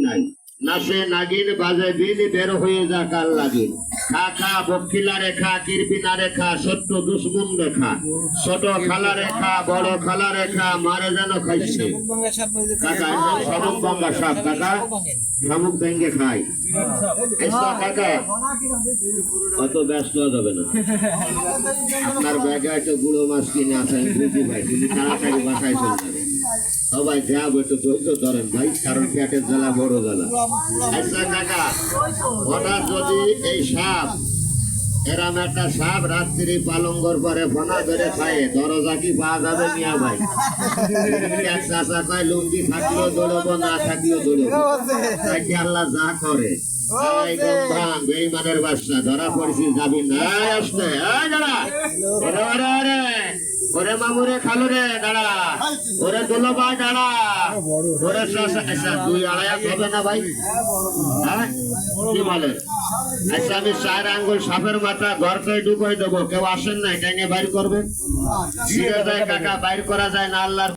নাই নাচে নাগিন বাজে বিন বের হয়ে যা কাল লাগিন খা খা বকিলা রেখা কিরপিনা রেখা সত্য দুশ্মন রেখা ছোট খালা রেখা বড় খালা রেখা মারে যেন খাইছে কাকা শামুক ভাঙ্গা সাপ কাকা শামুক ভেঙ্গে খাই কাকা অত ব্যস্ত যাবে না আপনার ব্যাগে একটা গুঁড়ো মাছ কিনে আসেন বুঝি ভাই তুমি তাড়াতাড়ি বাসায় চলে যাবে সবাই যাবো একটু ধৈর্য ধরেন ভাই কারণ পেটের জ্বালা বড় জ্বালা আচ্ছা কাকা হঠাৎ যদি এই সাপ এরম একটা সাপ রাত্রি পালঙ্গর পরে ফোনা ধরে খায় দরজা কি পাওয়া যাবে মিয়া ভাই এক চাষা কয় লুঙ্গি থাকলেও দৌড়বো না থাকলেও দৌড়বো তাই আল্লাহ যা করে বেইমানের বাদশা ধরা পড়ছি যাবি না আসতে ওরে মামুরে খালু রে দাঁড়া ওরে দুলো ভাই দাঁড়া ওরে দুই আড়াই হবে না ভাই হ্যাঁ কি বলে আচ্ছা আমি 4 আঙ্গুল সাপের মাথা ঘরকে ঢুকাই দেবো কেউ আসেন না কেন বাইর করবেন কাকা বাইর করা যায় না আল্লাহর